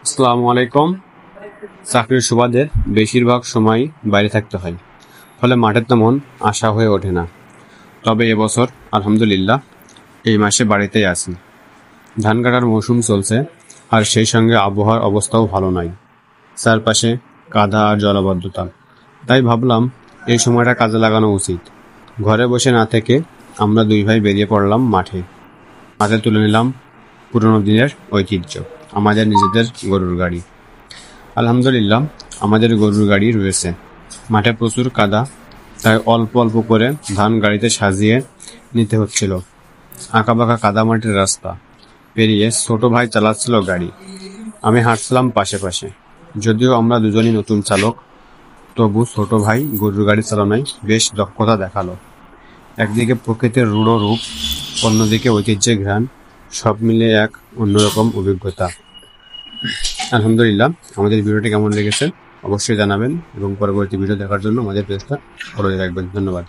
আসসালামু আলাইকুম। চাকরির সুবাদে বেশিরভাগ সময় বাইরে থাকতে হয়, ফলে মাঠের তেমন আশা হয়ে ওঠে না। তবে এবছর আলহামদুলিল্লাহ এই মাসে বাড়িতেই আছি। ধান কাটার মৌসুম চলছে, আর সেই সঙ্গে আবহাওয়ার অবস্থাও ভালো নয়। চারপাশে কাদা আর জলাবদ্ধতা। তাই ভাবলাম এই সময়টা কাজে লাগানো উচিত। ঘরে বসে না থেকে আমরা দুই ভাই বেরিয়ে পড়লাম মাঠে। হাতে তুলে নিলাম পুরনো দিনের ঐতিহ্য, আমাদের নিজেদের গরুর গাড়ি। আলহামদুলিল্লাহ আমাদের গরুর গাড়ি রয়েছে। মাঠে প্রচুর কাদা, তাই অল্প অল্প করে ধান গাড়িতে সাজিয়ে নিতে হচ্ছিল। আঁকাবাঁকা কাদামাটির রাস্তা পেরিয়ে ছোট ভাই চালাচ্ছিল গাড়ি, আমি হাঁটছিলাম পাশে পাশে। যদিও আমরা দুজনই নতুন চালক, তবু ছোট ভাই গরুর গাড়ি চালানোয় বেশ দক্ষতা দেখালো। একদিকে প্রকৃতির রূঢ় রূপ, অন্যদিকে ঐতিহ্যের ঘ্রাণ, সব মিলিয়ে এক অন্যরকম অভিজ্ঞতা। আলহামদুলিল্লাহ, আমাদের ভিডিওটি কেমন লেগেছে অবশ্যই জানাবেন, এবং পরবর্তী ভিডিও দেখার জন্য আমাদের পেজটা ফলো রাখবেন। ধন্যবাদ।